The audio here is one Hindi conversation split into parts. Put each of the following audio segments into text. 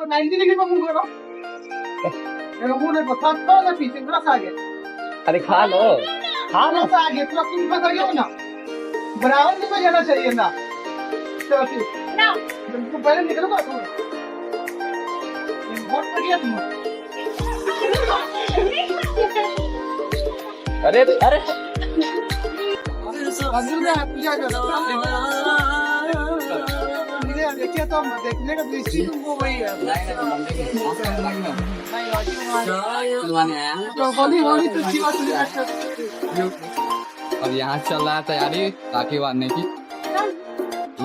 90 डिग्री में मुंह करो। ये मुंह देखो, थोड़ा सा पीछे, थोड़ा सा आगे। अरे खा लो। थोड़ा सा आगे, थोड़ा तुम पता क्यों ना? बराबर में जाना चाहिए ना। चलो ठीक। ना। तुम पहले निकलो ना तुम। बहुत बढ़िया तुम। अरे अरे अजून ना पूजा करो। मुझे देखिए तो देखने का दृष्टि तुमको वही है। तो बोली तो अच्छी बात है। अब यहाँ चल रहा है तैयारी राखी बांधने की।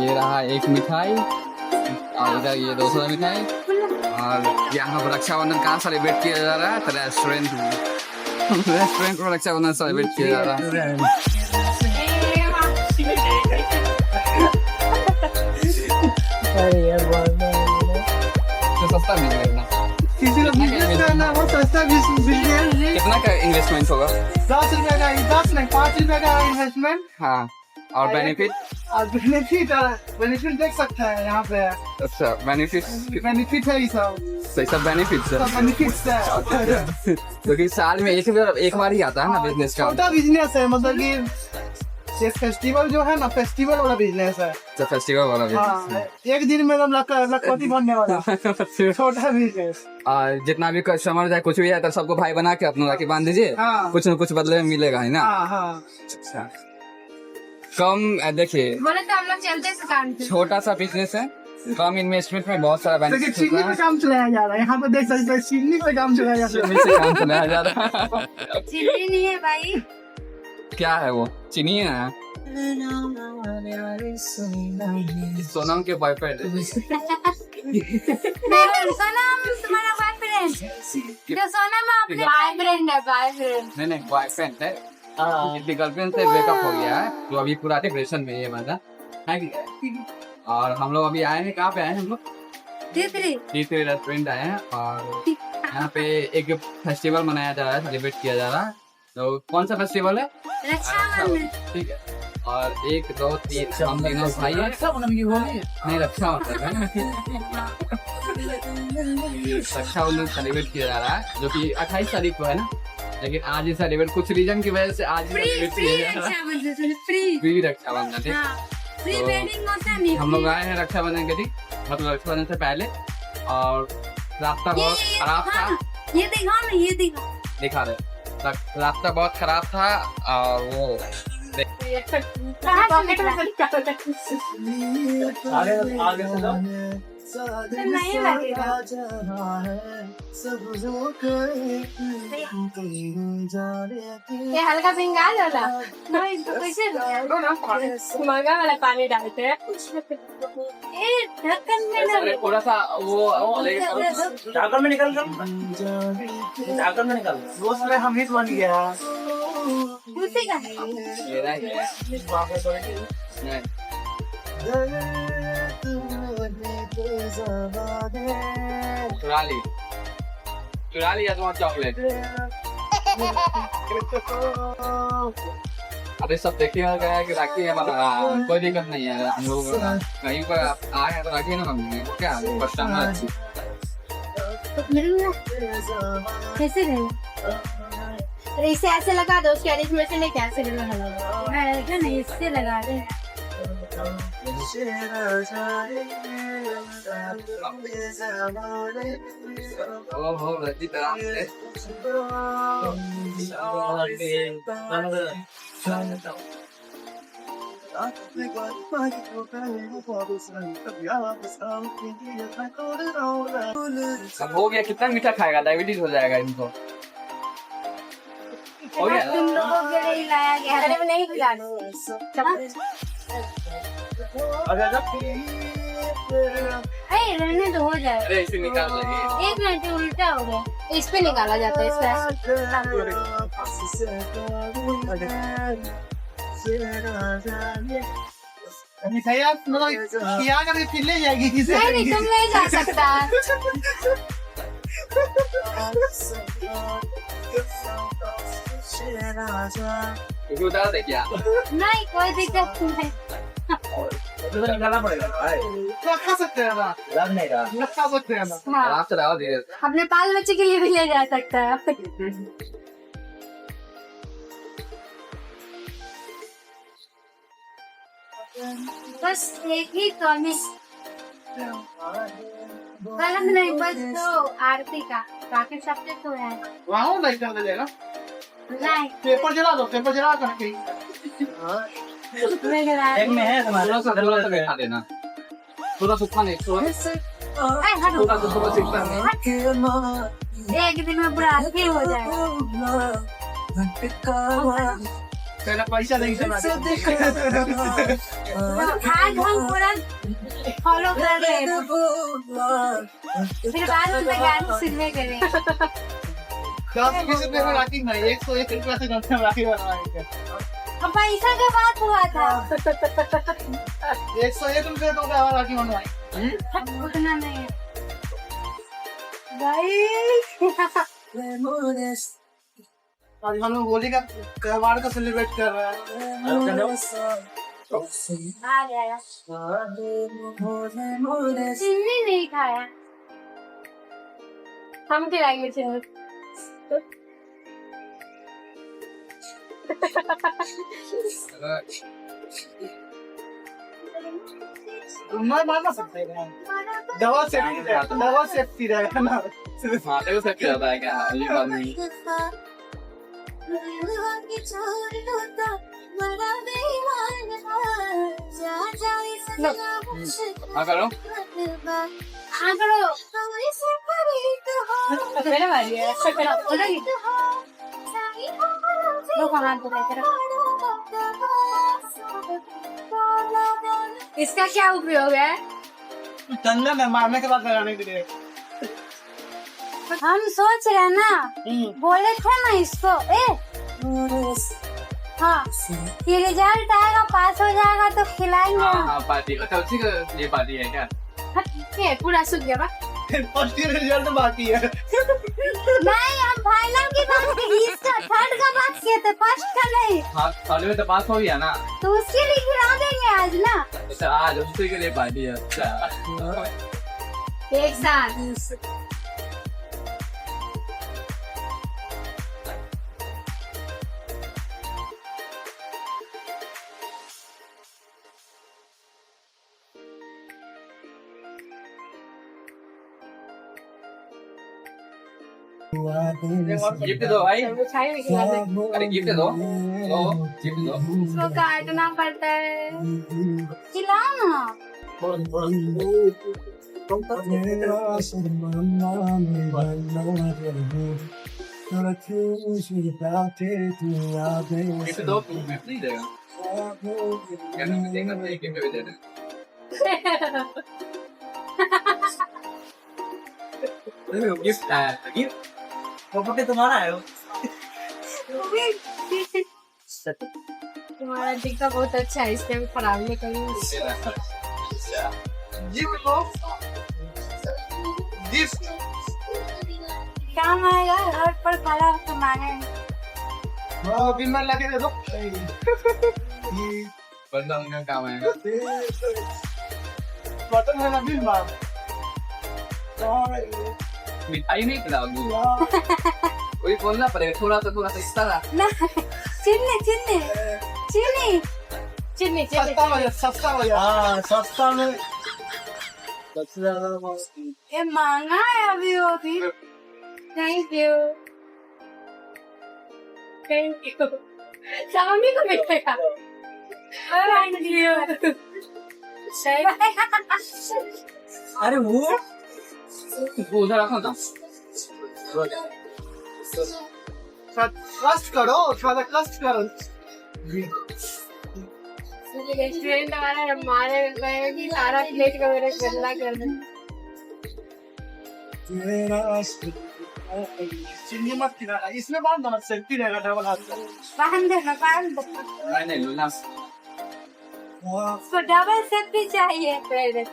ये रहा एक मिठाई और इधर ये दूसरा मिठाई और यहाँ पर रक्षाबंधन कहाँ सेलिब्रेट किया जा रहा है? तो रेस्टोरेंट में रक्षाबंधन सेलिब्रेट किया जा रहा है। तो सस्ता मिल जाएगा। किसी को बिजनेस करना वो सस्ता बिजनेस। कितना का इन्वेस्टमेंट होगा? 10 रुपए का 10 नहीं 5 रुपए का इन्वेस्टमेंट। हाँ और बेनिफिट? और बेनिफिट देख सकता है यहाँ पे। अच्छा बेनिफिट है ये सब। सही सब बेनिफिट्स है। सब बेनिफिट्स है। क्योंकि साल में एक बार ही आता है ना बिजनेस का। छोटा बिजनेस है, मतलब कि ये फेस्टिवल जो है ना, फेस्टिवल वाला बिजनेस है। तो फेस्टिवल वाला हाँ, बिजनेस। एक दिन में लखपति बनने वाला छोटा बिजनेस। और जितना भी कस्टमर जाए कुछ भी है तो सबको भाई बना के अपना राखी बांध दीजिए। हाँ। कुछ न कुछ बदले में मिलेगा है ना। हाँ। अच्छा कम देखिए बोले तो हम लोग चलते हैं दुकान पे। छोटा सा बिजनेस है, कम इन्वेस्टमेंट में बहुत सारा देखिए बेनिफिट चीनी पे काम चलाया जा रहा है, यहाँ पे देख सकते हैं चीनी पे काम चलाया जा रहा है। से काम चलाया जा रहा है। चिल्ली नहीं है भाई। क्या है वो? चीनी है। सोनम के बॉयफ्रेंड है। सोनम तुम्हारा बॉयफ्रेंड? जो सोनम अपने बॉयफ्रेंड है, बॉयफ्रेंड। नहीं बॉयफ्रेंड है। इसकी गर्लफ्रेंड से ब्रेकअप हो गया है तो अभी पूरा डिप्रेशन में ये बंदा है कि। और हम लोग अभी आए हैं, कहाँ पे आए हैं हम लोग? तीसरे रेस्टोरेंट आए हैं और यहाँ पे एक फेस्टिवल मनाया जा रहा है, सेलिब्रेट किया जा रहा है। तो कौन सा फेस्टिवल है? रक्षाबंधन। ठीक है। और 1 2 3 हम तीनों भाई हैं। नहीं रक्षाबंधन सेलिब्रेट किया जा रहा है जो कि 28 तारीख को है ना, लेकिन आज ही सेलिब्रेट कुछ रीजन की वजह से आज सेलिब्रेट किया जा रहा है। फ्री रक्षाबंधन है। फ्री वेडिंग होता है। हम लोग आए हैं रक्षाबंधन के दिन, मतलब रक्षाबंधन से पहले, और रास्ता बहुत खराब था। ये दिखाओ ना, ये दिखाओ। दिखा रहे रास्ता बहुत खराब था और वो नहीं लगेगा। ये हल्का पिंगाल वाला नहीं तो कैसे महंगा वाला पानी डालते हैं। ये ढक्कन में ना थोड़ा सा वो ढक्कन में निकल दोस्त में हम ही बन गया। उसी का है। चुरा लिया तुम्हारा चॉकलेट। अरे सब देखिएगा क्या है कि राखी है, मतलब कोई दिक्कत नहीं है। हम लोग कहीं पर आए हैं तो राखी ना मांगेंगे क्या? फर्स्ट टाइम कैसे रहेगा? इसे ऐसे लगा दो, उसके अरिश में से नहीं कैसे लगा नहीं, इससे लगा दे। ओहो रजिता अब हो गया। कितना मीठा खाएगा? डायबिटीज हो जाएगा इनको। हो गया। तुम लोगों के लिए लाया गया है। अरे नहीं खिलाना। रहने तो हो जाए। अरे इसे निकाल लेंगे। 1 मिनट उल्टा हो गया। इस पे निकाला जाता है, इस मिठाइयाँ मतलब किया करके फिर ले जाएगी किसे? नहीं तुम ले जा सकता। उतार दे क्या? नहीं कोई दिक्कत नहीं। तो निकालना पड़ेगा भाई। तो खा सकते हैं ना, लग नहीं रहा। ना खा सकते हैं ना। हाँ आराम से लगाओ धीरे से। अपने बाल बच्चे के लिए भी ले जा सकता है। बस एक ही प्रॉमिस, गलत नहीं, बस तो आरती का, बाकी सब तो है। वहाँ लाइट कर देगा। नहीं पेपर जला दो, पेपर जला कर कहीं। एक में है तुम्हारे। थोड़ा सा बैठा देना, थोड़ा सूखा नहीं, थोड़ा हटो, थोड़ा सा सूखा नहीं। एक दिन में पूरा आरती हो जाएगा। तेरा पैसा नहीं चला। आज हम पूरा फॉलो कर रहे हैं, फिर बाद में गाना सुनने करेंगे। 10-20 रुपए में राखी नहीं, 101 रुपए से कम से राखी बनवाएंगे। अब पैसा का बात हुआ था, 101 रुपए तो क्या राखी बनवाएंगे। उतना नहीं है भाई। आज हम लोग होली का त्योहार का सेलिब्रेट कर रहे हैं। आ जाएगा। चीनी नहीं खाया, हम खिलाएंगे चीनी। मैं माना सकते हैं, दवा सेफ्टी रहेगा ना। हाँ देखो सब क्या होता है क्या ये बात नहीं। हाँ करो हाँ करो, मेरे वाली है। रुको हाथ तो देते रहो। इसका क्या उपयोग है? चंदन है मारने के बाद लगाने के लिए। हम सोच रहे हैं ना, बोले थे ना इसको, हाँ ये रिजल्ट आएगा, पास हो जाएगा तो खिलाएंगे। हाँ पार्टी, अच्छा उसी का ये पार्टी है क्या? ये पूरा सूख गया बा। फर्स्ट ईयर रिजल्ट बाकी है। नहीं हम फाइनल की बात की, इसका थर्ड का बात किए थे, फर्स्ट का नहीं। हाँ साले में तो पास हो गया ना। तो उसके लिए खिला देंगे आज ना, अच्छा आज उसी के लिए पार्टी है। अच्छा एक साथ। गिफ्ट दो भाई, मिठाई भी खिला देंगे। अरे गिफ्ट दो, गिफ्ट दो। इसको काटना पड़ता है, खिलाओ ना। गिफ्ट दो, गिफ्ट नहीं देगा क्या? मैं देगा तो एक गिफ्ट भी दे दे। गिफ्ट है, गिफ्ट प्रॉपर्टी तुम्हारा है वो। तुम्हारा टीका बहुत अच्छा है, इसलिए हम खराब नहीं करेंगे। गिफ्ट लो, गिफ्ट काम आएगा, रोड पर खड़ा होकर मांगे। बीमार लगे दे दो। बंदा उनका काम आएगा। बटन है ना बीमार। मिठाई नहीं खिलाओगी? कोई बोलना पड़ेगा, थोड़ा सा इस तरह। ना चिन्नी चिन्नी चिन्नी चिन्नी सस्ता हो जा, सस्ता हो जा। हाँ सस्ता में ये महंगा है अभी वो भी। थैंक यू थैंक यू, स्वामी को मिलेगा। Thank you. अरे वो वो उधर रखो ना। कष्ट करो, थोड़ा कष्ट करो। रेस्टोरेंट वाला हमारे की सारा प्लेट का मेरा गंदा कर दे। चिंगी मत खिला, इसमें बांध दो ना, सेफ्टी रहेगा डबल हाथ का। बांध दो ना, बांध दो। नहीं लूना। उसको डबल सेफ्टी चाहिए फिर।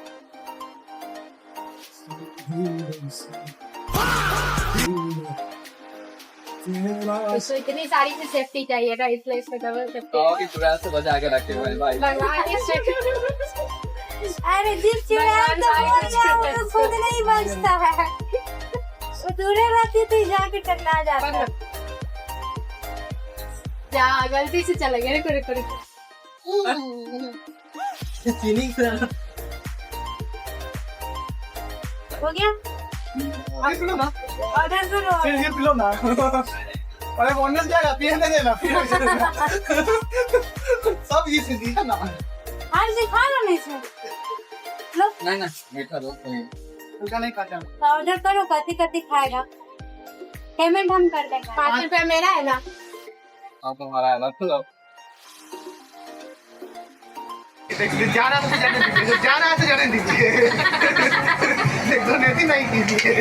उसको इतनी सारी से सेफ्टी चाहिए था, इसलिए इसको डबल सेफ्टी तो की चुरा से बजा के रखे हुए हैं भाई। भगवान की अरे जीप चिड़िया तो बोल गया, वो खुद नहीं बचता है, वो दूरे रहती थी जाके टकरा जाता। जा गलती से चला गया। रुको रुको चीनी से हो गया। ये पिलो ना, ऑर्डर करो। फिर ये पिलो ना। अरे बोनस जाएगा, पीने देना, फिर सब ये से दिया ना। आज दिखा लो नहीं से लो, नहीं ना मीठा दो उनका नहीं काटा। ऑर्डर करो, कति कति खाएगा, पेमेंट हम कर देंगे। 5 रुपया मेरा है ना। आप हमारा है ना तो जा रहा है तो जाने दीजिए, जा रहा है तो जाने दीजिए। डोनेट नहीं कीजिए।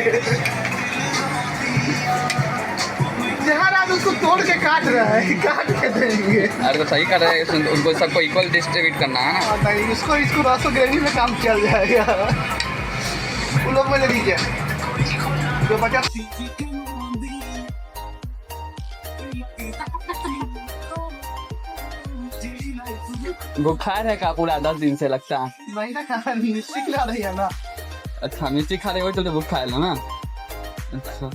जहाँ रात उसको तोड़ के काट रहा है, काट के देंगे। अरे तो सही कर रहे हैं, उनको सबको इक्वल डिस्ट्रीब्यूट करना है ना। नहीं, इसको रसो ग्रेवी में काम चल जाएगा। उन लोग मुझे दीजिए जो बचा। बुखार है का पूरा 10 दिन से लगता है। नहीं ना, खाना निश्चित ला रही है ना। अच्छा मिर्ची खा रहे हो तो बुखार है ना। अच्छा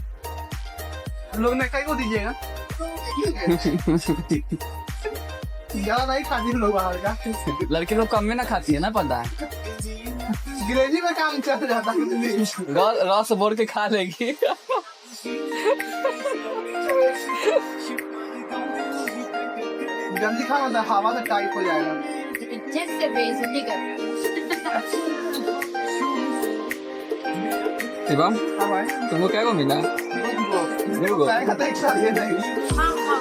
हम लोग ने कई को दीजिएगा। ज्यादा नहीं खाती हम लोग बाहर का। लड़के लोग कम में ना खाती है ना, पता है। ग्रेवी में काम चल जाता है। रस बोर के खा लेगी। जल्दी खाना था, हवा से टाइट हो जाएगा। जैसे बेइज्जती कर। शिवम हाँ भाई, तुमको क्या को मिला? दो। दो। खाएगा तो एक साथ ये नहीं। हाँ हाँ